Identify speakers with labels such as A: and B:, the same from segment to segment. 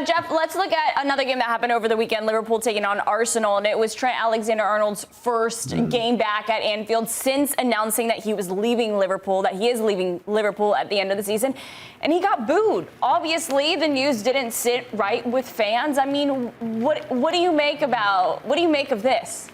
A: Now, Geoff, let's look at another game that happened over the weekend. Liverpool taking on Arsenal, and it was Trent Alexander-Arnold's first game back at Anfield since announcing that he was leaving Liverpool, that he is leaving Liverpool at the end of the season, and he got booed. Obviously, the news didn't sit right with fans. I mean, what do you make of this?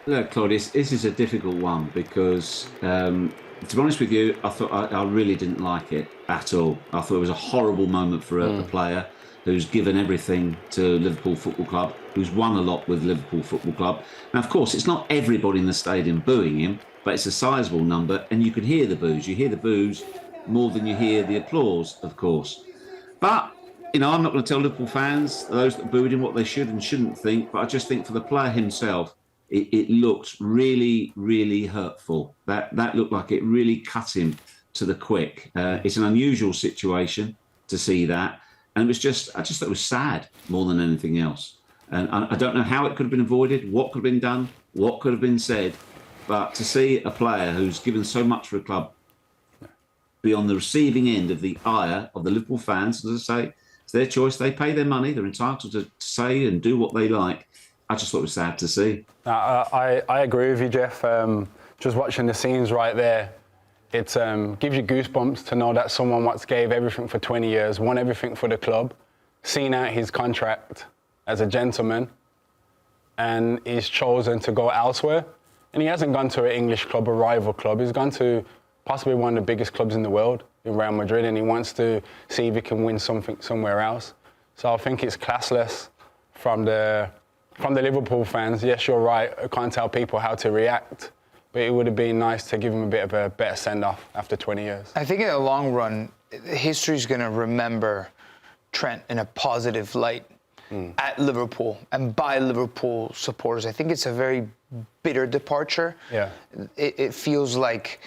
B: Look, Claudia, this is a difficult one because, to be honest with you, I really didn't like it at all. I thought it was a horrible moment for a player who's given everything to Liverpool Football Club, who's won a lot with Liverpool Football Club. Now, of course, it's not everybody in the stadium booing him, but it's a sizable number, and you can hear the boos. You hear the boos more than you hear the applause, of course. But, you know, I'm not going to tell Liverpool fans, those that booed him, what they should and shouldn't think, but I just think for the player himself, it looked really, really hurtful. That looked like it really cut him to the quick. It's an unusual situation to see that. And I just thought it was sad more than anything else. And I don't know how it could have been avoided, what could have been done, what could have been said. But to see a player who's given so much for a club be on the receiving end of the ire of the Liverpool fans, as I say, it's their choice. They pay their money. They're entitled to say and do what they like. I just thought it was sad to see.
C: I agree with you, Geoff. Just watching the scenes right there, it gives you goosebumps to know that someone once gave everything for 20 years, won everything for the club, seen out his contract as a gentleman, and he's chosen to go elsewhere. And he hasn't gone to an English club, a rival club. He's gone to possibly one of the biggest clubs in the world, in Real Madrid, and he wants to see if he can win something somewhere else. So I think it's classless from the Liverpool fans. Yes, you're right. I can't tell people how to react, but it would have been nice to give him a bit of a better send-off after 20 years.
D: I think in the long run, history's going to remember Trent in a positive light at Liverpool and by Liverpool supporters. I think it's a very bitter departure.
C: Yeah.
D: It feels like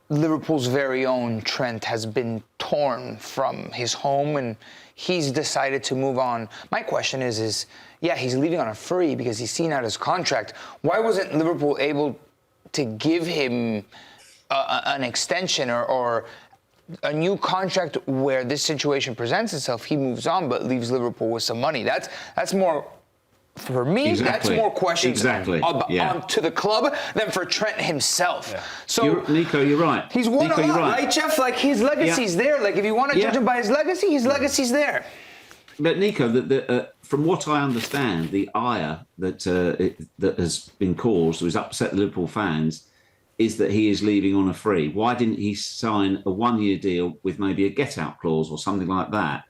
D: Liverpool's very own Trent has been torn from his home and he's decided to move on. My question is yeah, he's leaving on a free because he's seen out his contract. Why wasn't Liverpool able to give him an extension or a new contract where this situation presents itself? He moves on but leaves Liverpool with some money. That's more, for me,
B: exactly.
D: That's more questions
B: Yeah.
D: to the club than for Trent himself. Yeah. So
B: Nico, you're right.
D: He's won a lot, right, Geoff? Like, his legacy's there. Like, if you want to judge him by his legacy's there.
B: But Nico, from what I understand, the ire that has been caused, or has upset the Liverpool fans, is that he is leaving on a free. Why didn't he sign a one-year deal with maybe a get-out clause or something like that?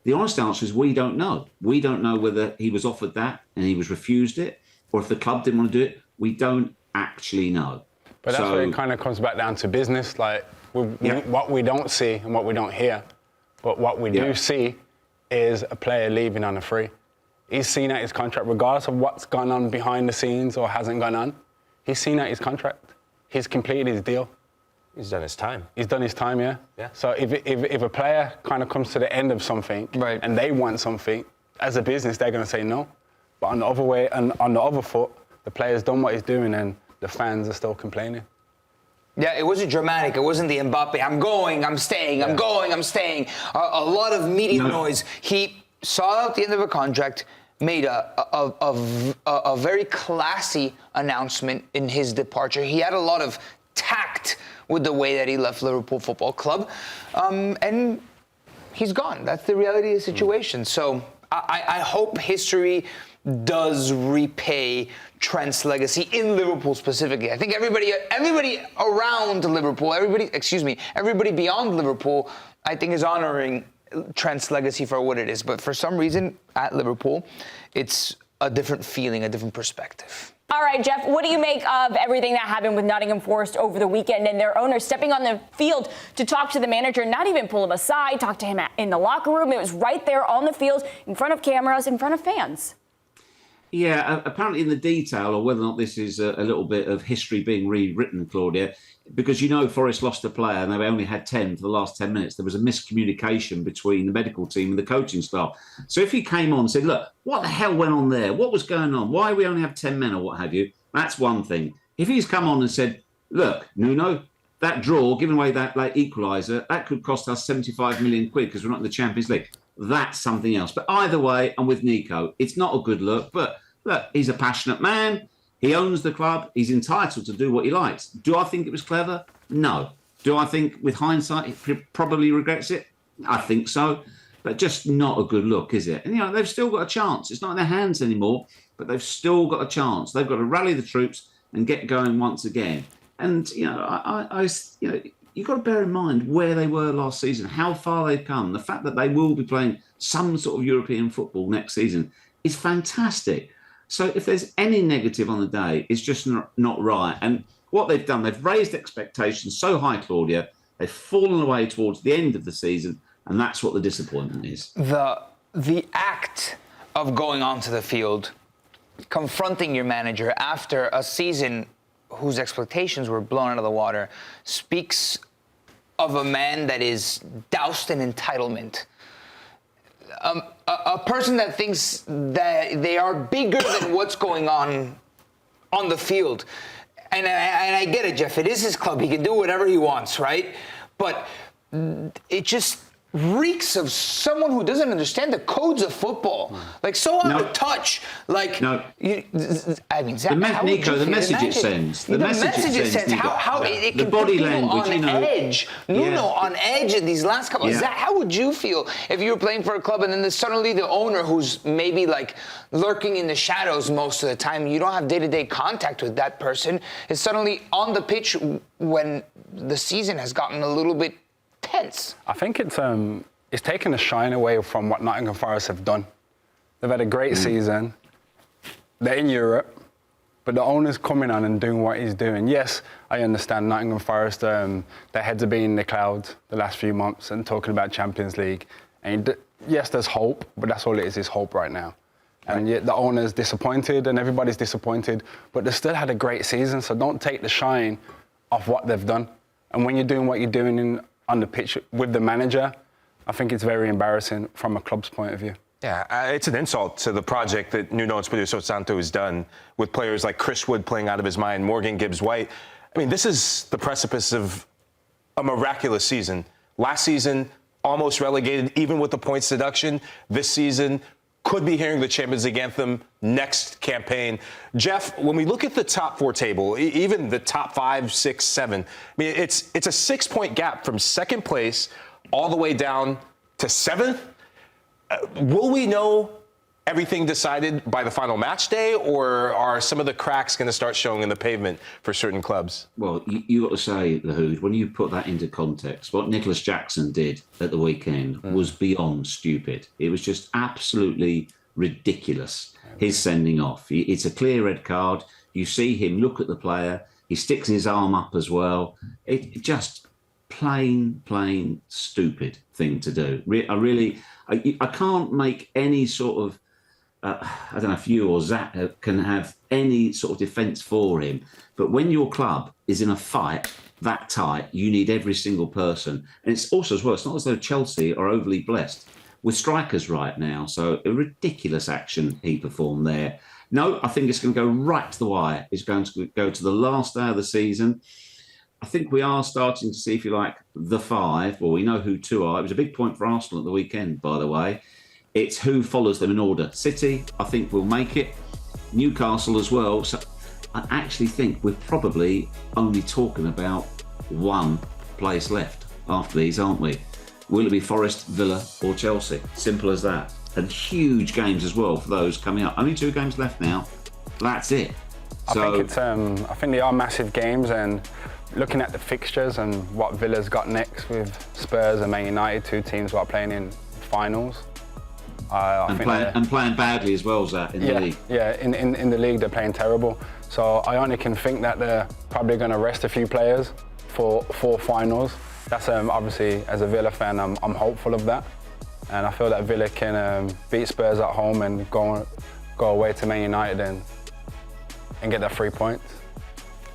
B: The honest answer is we don't know. We don't know whether he was offered that and he was refused it, or if the club didn't want to do it. We don't actually know.
C: But that's where it kind of comes back down to business, like what we don't see and what we don't hear. But what we do see is a player leaving on a free. He's seen out his contract, regardless of what's gone on behind the scenes or hasn't gone on. He's seen out his contract. He's completed his deal.
E: He's done his time.
C: He's done his time, yeah. So if a player kind of comes to the end of something and they want something, as a business, they're going to say no. But on the other way, and on the other foot, the player's done what he's doing and the fans are still complaining.
D: Yeah, it wasn't dramatic. It wasn't the Mbappe, I'm going, I'm staying, I'm going, I'm staying. A lot of media noise. He saw out the end of a contract, made a very classy announcement in his departure. He had a lot of tact with the way that he left Liverpool Football Club. And he's gone. That's the reality of the situation. So I hope history does repay Trent's legacy in Liverpool specifically. I think everybody around Liverpool, everybody beyond Liverpool, I think is honoring Trent's legacy for what it is. But for some reason, at Liverpool, it's a different feeling, a different perspective.
A: All right, Geoff, what do you make of everything that happened with Nottingham Forest over the weekend and their owner stepping on the field to talk to the manager, not even pull him aside, talk to him in the locker room? It was right there on the field, in front of cameras, in front of fans.
B: Yeah, apparently in the detail, or whether or not this is a little bit of history being rewritten, Claudia, because you know Forest lost a player and they only had 10 for the last 10 minutes. There was a miscommunication between the medical team and the coaching staff. So if he came on and said, look, what the hell went on there? What was going on? Why we only have 10 men or what have you? That's one thing. If he's come on and said, look, Nuno, that draw, giving away that late equaliser, that could cost us 75 million quid because we're not in the Champions League. that's something else. But either way, I'm with Nico. It's not a good look, but look, he's a passionate man. He owns the club. He's entitled to do what he likes. Do I think it was clever? No. Do I think, with hindsight, he probably regrets it? I think so. But just not a good look, is it? And, they've still got a chance. It's not in their hands anymore, but they've still got a chance. They've got to rally the troops and get going once again. And, you've got to bear in mind where they were last season, how far they've come. The fact that they will be playing some sort of European football next season is fantastic. So if there's any negative on the day, it's just not right. And what they've done, they've raised expectations so high, Claudia, they've fallen away towards the end of the season, and that's what the disappointment is.
D: The act of going onto the field, confronting your manager after a season whose expectations were blown out of the water, speaks of a man that is doused in entitlement. A person that thinks that they are bigger than what's going on the field. And I get it, Geoff. It is his club. He can do whatever he wants, right? But it just reeks of someone who doesn't understand the codes of football. Like, so out of touch. Like,
B: no.
D: Zach,
B: Nico, the message it sends. The message it sends.
D: How it can
B: the body
D: put people
B: language,
D: on edge. Nuno on edge in these last couple. Zach, how would you feel if you were playing for a club and then there's suddenly the owner who's maybe like lurking in the shadows most of the time, you don't have day-to-day contact with that person, is suddenly on the pitch when the season has gotten a little bit tense?
C: I think it's taken the shine away from what Nottingham Forest have done. They've had a great season. They're in Europe, but the owner's coming on and doing what he's doing. Yes, I understand Nottingham Forest, their heads have been in the clouds the last few months and talking about Champions League. And yes, there's hope, but that's all it is hope right now. And yet the owner's disappointed and everybody's disappointed, but they still had a great season, so don't take the shine off what they've done. And when you're doing what you're doing on the pitch with the manager, I think it's very embarrassing from a club's point of view.
E: Yeah, it's an insult to the project that Nuno Espírito Santo has done with players like Chris Wood playing out of his mind, Morgan Gibbs-White. I mean, this is the precipice of a miraculous season. Last season, almost relegated, even with the points deduction. This season, could be hearing the Champions League anthem next campaign. Geoff, when we look at the top four table, even the top 5, 6, 7, I mean, it's a 6-point gap from second place all the way down to 7th. Will we know everything decided by the final match day, or are some of the cracks going to start showing in the pavement for certain clubs?
B: Well, you got to say, Lahoud, when you put that into context, what Nicholas Jackson did at the weekend was beyond stupid. It was just absolutely ridiculous, his sending off. It's a clear red card. You see him look at the player. He sticks his arm up as well. It just plain stupid thing to do. I can't make any sort of I don't know if you or Zach can have any sort of defence for him, but when your club is in a fight that tight, you need every single person. And it's also as well, it's not as though Chelsea are overly blessed with strikers right now. So a ridiculous action he performed there. No, I think it's going to go right to the wire. It's going to go to the last day of the season. I think we are starting to see, if you like, the 5. Well, we know who 2 are. It was a big point for Arsenal at the weekend, by the way. It's who follows them in order. City, I think, will make it. Newcastle as well. So I actually think we're probably only talking about one place left after these, aren't we? Will it be Forest, Villa or Chelsea? Simple as that. And huge games as well for those coming up. Only 2 games left now. That's it.
C: I think they are massive games, and looking at the fixtures and what Villa's got next with Spurs and Man United, 2 teams who are playing in finals.
B: Playing badly as well, Zach, in the league. Yeah,
C: in the league they're playing terrible. So I only can think that they're probably going to rest a few players for finals. That's obviously, as a Villa fan, I'm hopeful of that. And I feel that Villa can beat Spurs at home and go away to Man United and get that 3 points.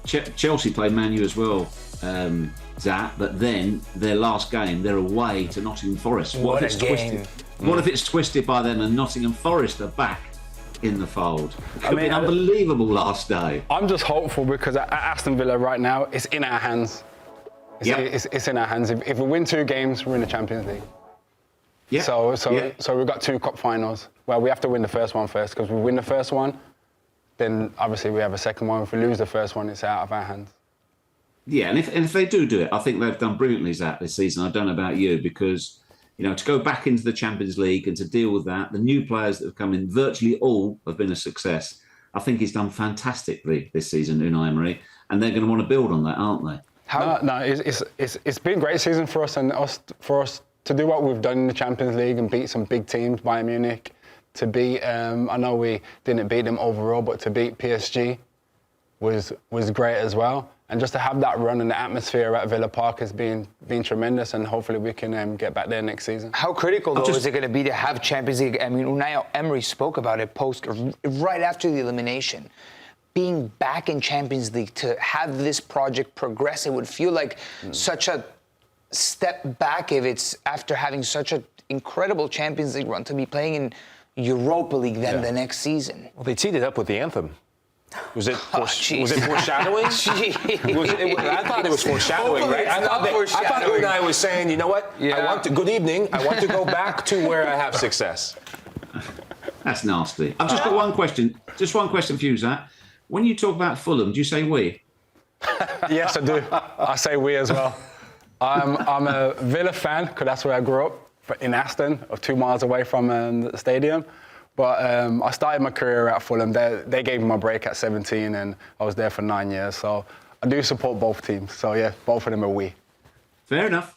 B: Chelsea played Man U as well, Zach, but then their last game, they're away to Nottingham Forest. What if it's twisted? What if it's twisted by them and Nottingham Forest are back in the fold? It could be an unbelievable last day.
C: I'm just hopeful because at Aston Villa right now, it's in our hands. It's in our hands. If we win 2 games, we're in the Champions League.
B: Yeah.
C: So we've got 2 cup finals. Well, we have to win the first one first, because if we win the first one, then obviously we have a second one. If we lose the first one, it's out of our hands.
B: Yeah, and if they do it, I think they've done brilliantly, Zat, this season. I don't know about you, because, to go back into the Champions League and to deal with that, the new players that have come in, virtually all have been a success. I think he's done fantastically this season, Unai Emery, and they're going to want to build on that, aren't they?
C: It's been a great season for us, and for us to do what we've done in the Champions League and beat some big teams, Bayern Munich, to beat, I know we didn't beat them overall, but to beat PSG was great as well. And just to have that run and the atmosphere at Villa Park has been tremendous, and hopefully we can get back there next season.
D: How critical, though, is it going to be to have Champions League? I mean, Unai Emery spoke about it right after the elimination. Being back in Champions League, to have this project progress, it would feel like such a step back if it's after having such an incredible Champions League run to be playing in Europa League the next season.
E: Well, they teed it up with the anthem. Was it foreshadowing? I thought it was foreshadowing, right? I thought Unai was saying, you know what? Yeah. Good evening. I want to go back to where I have success.
B: That's nasty. I've just got one question. Just one question for you, Zat. When you talk about Fulham, do you say we?
C: Yes, I do. I say we as well. I'm a Villa fan, because that's where I grew up, in Aston, 2 miles away from the stadium. But I started my career at Fulham. They gave me my break at 17, and I was there for 9 years. So I do support both teams. So, yeah, both of them are we.
B: Fair enough.